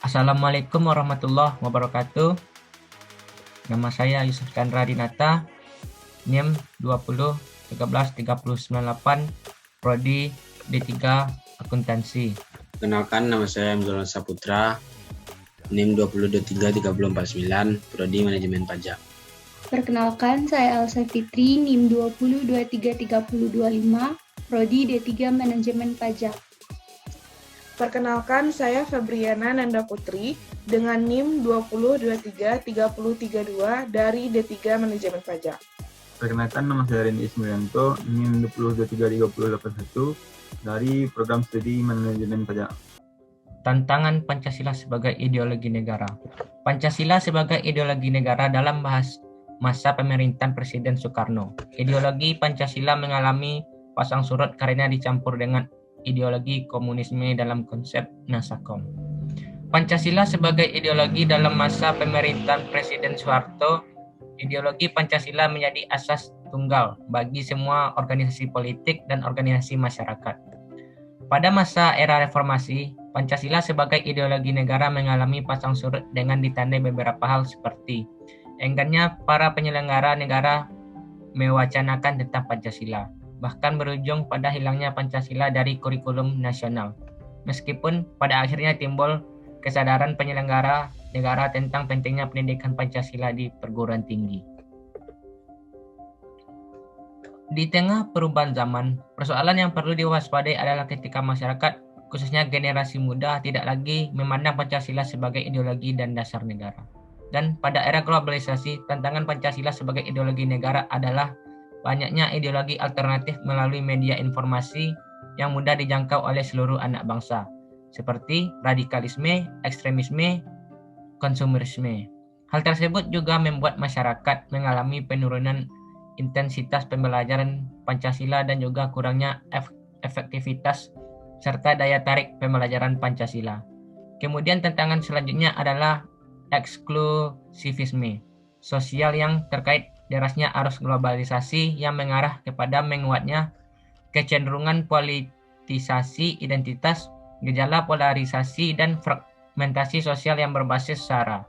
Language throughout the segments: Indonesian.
Assalamualaikum warahmatullahi wabarakatuh. Nama saya Yusuf Chandra Dinata, NIM 20 13 30 98, Prodi D3 Akuntansi. Kenalkan, nama saya Amzul Saputra, NIM 2023 30 49, Prodi Manajemen Pajak. Perkenalkan, saya Elsa Fitri, NIM 2023 30 25, Prodi D3 Manajemen Pajak. Perkenalkan, saya Febriana Nanda Putri dengan NIM 2023 30 32 dari D3 Manajemen Pajak. Perkenalkan, nama saya Randy Ismailianto, NIM 2023 30 81 dari Program Studi Manajemen Pajak. Tantangan Pancasila sebagai ideologi negara. Pancasila sebagai ideologi negara dalam masa pemerintahan Presiden Soekarno. Ideologi Pancasila mengalami pasang surut karena dicampur dengan ideologi komunisme dalam konsep Nasakom. Pancasila sebagai ideologi dalam masa pemerintahan Presiden Soeharto. Ideologi Pancasila menjadi asas tunggal bagi semua organisasi politik dan organisasi masyarakat. Pada masa era reformasi, Pancasila sebagai ideologi negara mengalami pasang surut dengan ditandai beberapa hal seperti enggannya para penyelenggara negara mewacanakan tentang Pancasila, bahkan berujung pada hilangnya Pancasila dari kurikulum nasional. Meskipun pada akhirnya timbul kesadaran penyelenggara negara tentang pentingnya pendidikan Pancasila di perguruan tinggi. Di tengah perubahan zaman, persoalan yang perlu diwaspadai adalah ketika masyarakat, khususnya generasi muda, tidak lagi memandang Pancasila sebagai ideologi dan dasar negara. Dan pada era globalisasi, tantangan Pancasila sebagai ideologi negara adalah banyaknya ideologi alternatif melalui media informasi yang mudah dijangkau oleh seluruh anak bangsa, seperti radikalisme, ekstremisme, konsumerisme. Hal tersebut juga membuat masyarakat mengalami penurunan intensitas pembelajaran Pancasila dan juga kurangnya efektivitas serta daya tarik pembelajaran Pancasila. Kemudian tantangan selanjutnya adalah eksklusivisme sosial yang terkait derasnya arus globalisasi yang mengarah kepada menguatnya kecenderungan politisasi identitas, gejala polarisasi dan fragmentasi sosial yang berbasis sara.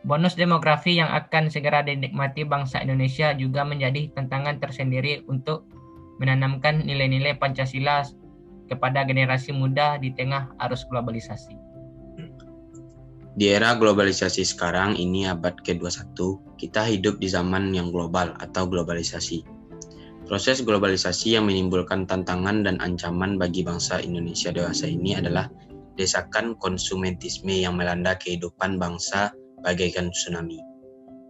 Bonus demografi yang akan segera dinikmati bangsa Indonesia juga menjadi tantangan tersendiri untuk menanamkan nilai-nilai Pancasila kepada generasi muda di tengah arus globalisasi. Di era globalisasi sekarang ini abad ke-21, kita hidup di zaman yang global atau globalisasi. Proses globalisasi yang menimbulkan tantangan dan ancaman bagi bangsa Indonesia dewasa ini adalah desakan konsumerisme yang melanda kehidupan bangsa bagaikan tsunami.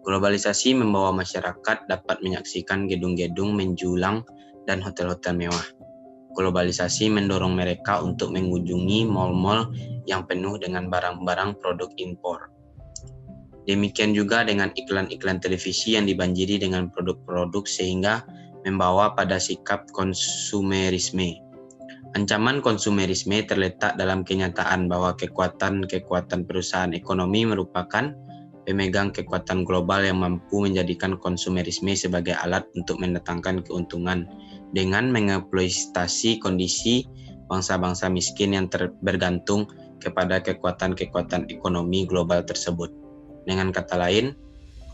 Globalisasi membawa masyarakat dapat menyaksikan gedung-gedung menjulang dan hotel-hotel mewah. Globalisasi mendorong mereka untuk mengunjungi mal-mal yang penuh dengan barang-barang produk impor. Demikian juga dengan iklan-iklan televisi yang dibanjiri dengan produk-produk sehingga membawa pada sikap konsumerisme. Ancaman konsumerisme terletak dalam kenyataan bahwa kekuatan perusahaan ekonomi merupakan pemegang kekuatan global yang mampu menjadikan konsumerisme sebagai alat untuk mendatangkan keuntungan dengan mengeksploitasi kondisi bangsa-bangsa miskin yang bergantung kepada kekuatan ekonomi global tersebut. Dengan kata lain,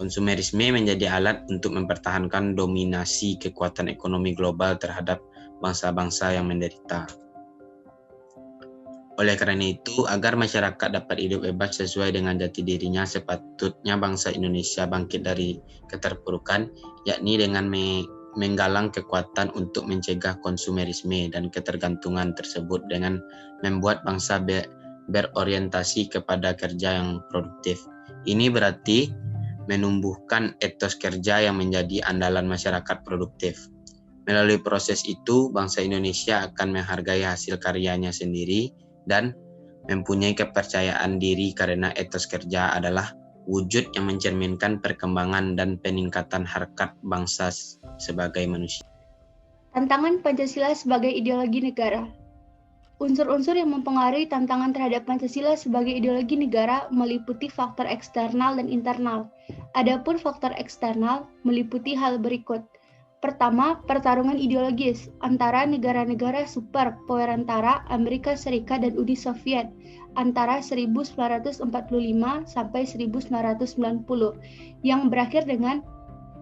konsumerisme menjadi alat untuk mempertahankan dominasi kekuatan ekonomi global terhadap bangsa-bangsa yang menderita. Oleh karena itu, agar masyarakat dapat hidup bebas sesuai dengan jati dirinya, sepatutnya bangsa Indonesia bangkit dari keterpurukan, yakni dengan menggalang kekuatan untuk mencegah konsumerisme dan ketergantungan tersebut dengan membuat bangsa berorientasi kepada kerja yang produktif. Ini berarti menumbuhkan etos kerja yang menjadi andalan masyarakat produktif. Melalui proses itu, bangsa Indonesia akan menghargai hasil karyanya sendiri dan mempunyai kepercayaan diri karena etos kerja adalah wujud yang mencerminkan perkembangan dan peningkatan harkat bangsa sebagai manusia. Tantangan Pancasila sebagai ideologi negara. Unsur-unsur yang mempengaruhi tantangan terhadap Pancasila sebagai ideologi negara meliputi faktor eksternal dan internal. Adapun faktor eksternal meliputi hal berikut. Pertama, pertarungan ideologis antara negara-negara superpower antara Amerika Serikat dan Uni Soviet antara 1945 sampai 1990 yang berakhir dengan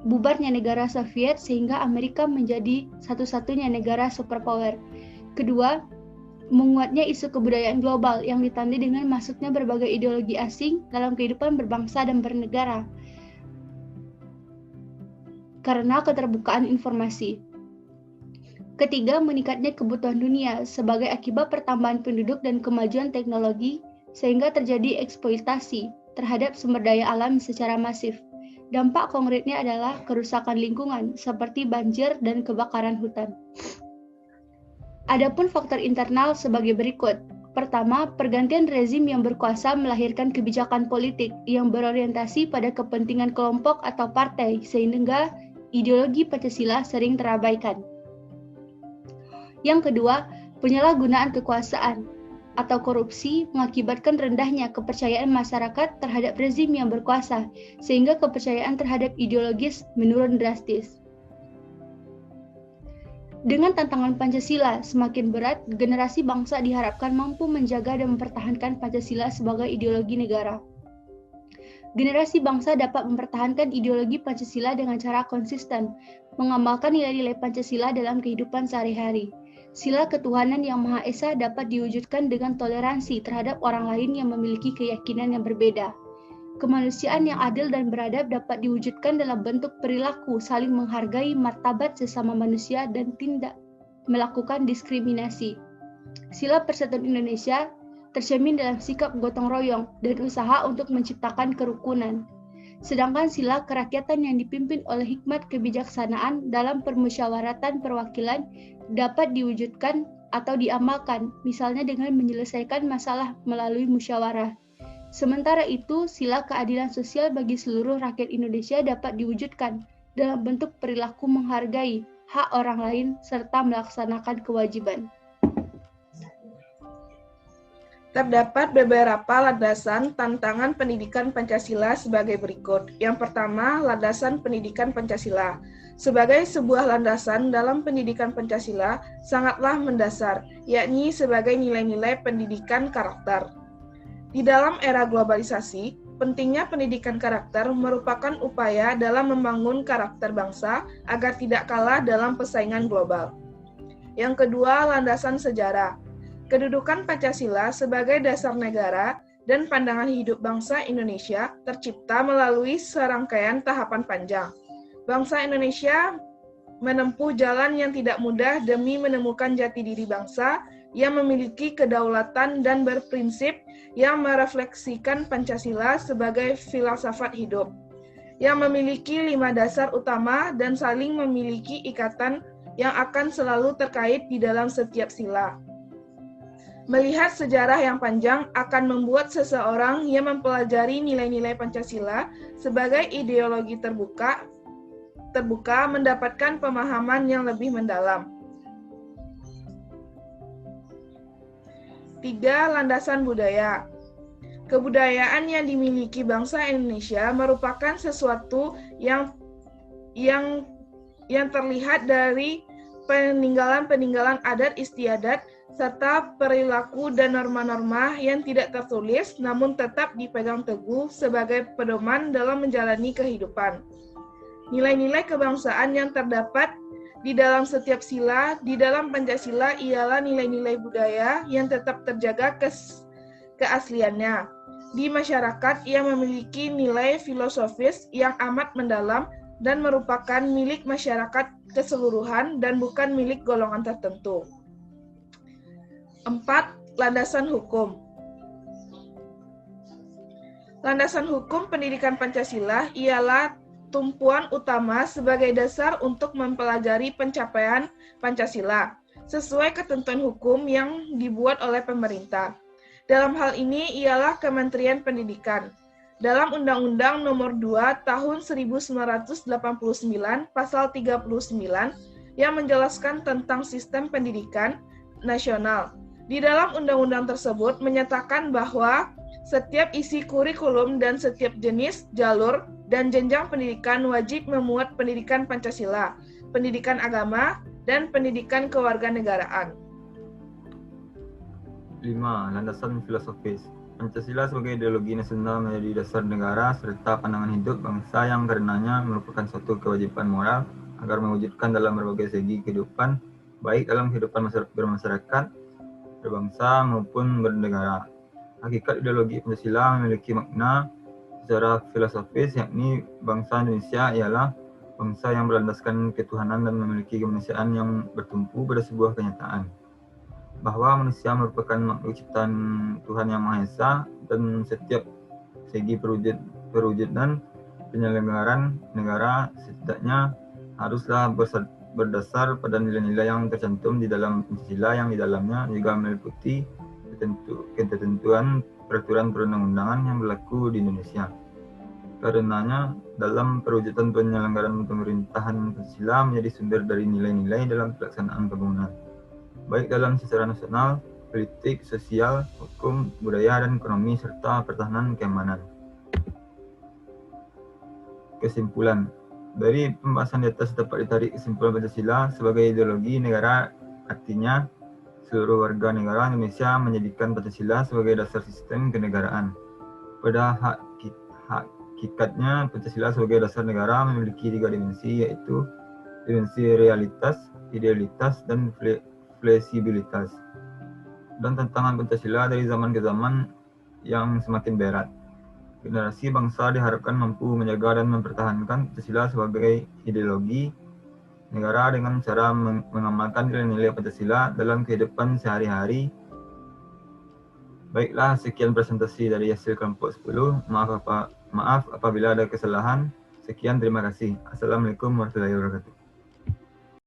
bubarnya negara Soviet sehingga Amerika menjadi satu-satunya negara superpower. Kedua, menguatnya isu kebudayaan global yang ditandai dengan masuknya berbagai ideologi asing dalam kehidupan berbangsa dan bernegara karena keterbukaan informasi. Ketiga, meningkatnya kebutuhan dunia sebagai akibat pertambahan penduduk dan kemajuan teknologi sehingga terjadi eksploitasi terhadap sumber daya alam secara masif. Dampak konkretnya adalah kerusakan lingkungan seperti banjir dan kebakaran hutan. Adapun faktor internal sebagai berikut. Pertama, pergantian rezim yang berkuasa melahirkan kebijakan politik yang berorientasi pada kepentingan kelompok atau partai sehingga ideologi Pancasila sering terabaikan. Yang kedua, penyalahgunaan kekuasaan atau korupsi mengakibatkan rendahnya kepercayaan masyarakat terhadap rezim yang berkuasa, sehingga kepercayaan terhadap ideologis menurun drastis. Dengan tantangan Pancasila semakin berat, generasi bangsa diharapkan mampu menjaga dan mempertahankan Pancasila sebagai ideologi negara. Generasi bangsa dapat mempertahankan ideologi Pancasila dengan cara konsisten, mengamalkan nilai-nilai Pancasila dalam kehidupan sehari-hari. Sila ketuhanan yang Maha Esa dapat diwujudkan dengan toleransi terhadap orang lain yang memiliki keyakinan yang berbeda. Kemanusiaan yang adil dan beradab dapat diwujudkan dalam bentuk perilaku saling menghargai martabat sesama manusia dan tidak melakukan diskriminasi. Sila Persatuan Indonesia tercermin dalam sikap gotong royong dan usaha untuk menciptakan kerukunan. Sedangkan sila kerakyatan yang dipimpin oleh hikmat kebijaksanaan dalam permusyawaratan perwakilan dapat diwujudkan atau diamalkan, misalnya dengan menyelesaikan masalah melalui musyawarah. Sementara itu, sila keadilan sosial bagi seluruh rakyat Indonesia dapat diwujudkan dalam bentuk perilaku menghargai hak orang lain serta melaksanakan kewajiban. Terdapat beberapa landasan tantangan pendidikan Pancasila sebagai berikut. Yang pertama, landasan pendidikan Pancasila. Sebagai sebuah landasan dalam pendidikan Pancasila sangatlah mendasar, yakni sebagai nilai-nilai pendidikan karakter. Di dalam era globalisasi, pentingnya pendidikan karakter merupakan upaya dalam membangun karakter bangsa agar tidak kalah dalam persaingan global. Yang kedua, landasan sejarah. Kedudukan Pancasila sebagai dasar negara dan pandangan hidup bangsa Indonesia tercipta melalui serangkaian tahapan panjang. Bangsa Indonesia menempuh jalan yang tidak mudah demi menemukan jati diri bangsa yang memiliki kedaulatan dan berprinsip yang merefleksikan Pancasila sebagai filsafat hidup, yang memiliki 5 dasar utama dan saling memiliki ikatan yang akan selalu terkait di dalam setiap sila. Melihat sejarah yang panjang akan membuat seseorang yang mempelajari nilai-nilai Pancasila sebagai ideologi terbuka mendapatkan pemahaman yang lebih mendalam. 3. Landasan budaya. Kebudayaan yang dimiliki bangsa Indonesia merupakan sesuatu yang terlihat dari peninggalan-peninggalan adat istiadat serta perilaku dan norma-norma yang tidak tertulis namun tetap dipegang teguh sebagai pedoman dalam menjalani kehidupan. Nilai-nilai kebangsaan yang terdapat di dalam setiap sila di dalam Pancasila ialah nilai-nilai budaya yang tetap terjaga keasliannya. Di masyarakat yang memiliki nilai filosofis yang amat mendalam dan merupakan milik masyarakat keseluruhan dan bukan milik golongan tertentu. 4. Landasan hukum. Landasan hukum pendidikan Pancasila ialah tumpuan utama sebagai dasar untuk mempelajari pencapaian Pancasila sesuai ketentuan hukum yang dibuat oleh pemerintah. Dalam hal ini ialah Kementerian Pendidikan. Dalam Undang-Undang Nomor 2 Tahun 1989 Pasal 39 yang menjelaskan tentang sistem pendidikan nasional. Di dalam undang-undang tersebut menyatakan bahwa setiap isi kurikulum dan setiap jenis, jalur, dan jenjang pendidikan wajib memuat pendidikan Pancasila, pendidikan agama, dan pendidikan kewarganegaraan. 5. Landasan filosofis. Pancasila sebagai ideologi nasional menjadi dasar negara serta pandangan hidup bangsa yang karenanya merupakan suatu kewajiban moral agar mewujudkan dalam berbagai segi kehidupan, baik dalam kehidupan bermasyarakat, berbangsa maupun bernegara. Hakikat ideologi Pancasila memiliki makna secara filosofis, yakni bangsa Indonesia ialah bangsa yang berlandaskan ketuhanan dan memiliki kemanusiaan yang bertumpu pada sebuah kenyataan bahwa manusia merupakan makhluk ciptaan Tuhan Yang Maha Esa dan setiap segi perwujudan penyelenggaraan negara setidaknya haruslah berdasar pada nilai-nilai yang tercantum di dalam Pancasila yang di dalamnya juga meliputi ketentuan peraturan perundang-undangan yang berlaku di Indonesia. Karenanya, dalam perwujudan penyelenggaraan pemerintahan Pancasila menjadi sumber dari nilai-nilai dalam pelaksanaan pembangunan, baik dalam secara nasional, politik, sosial, hukum, budaya, dan ekonomi, serta pertahanan keamanan. Kesimpulan. Dari pembahasan di atas dapat ditarik kesimpulan Pancasila sebagai ideologi negara artinya seluruh warga negara Indonesia menjadikan Pancasila sebagai dasar sistem kenegaraan. Pada hakikatnya, Pancasila sebagai dasar negara memiliki 3 dimensi, yaitu dimensi realitas, idealitas, dan fleksibilitas. Dan tantangan Pancasila dari zaman ke zaman yang semakin berat. Generasi bangsa diharapkan mampu menjaga dan mempertahankan Pancasila sebagai ideologi negara dengan cara mengamalkan nilai-nilai Pancasila dalam kehidupan sehari-hari. Baiklah, sekian presentasi dari hasil kelompok 10. Maaf apabila ada kesalahan. Sekian, terima kasih. Assalamualaikum warahmatullahi wabarakatuh.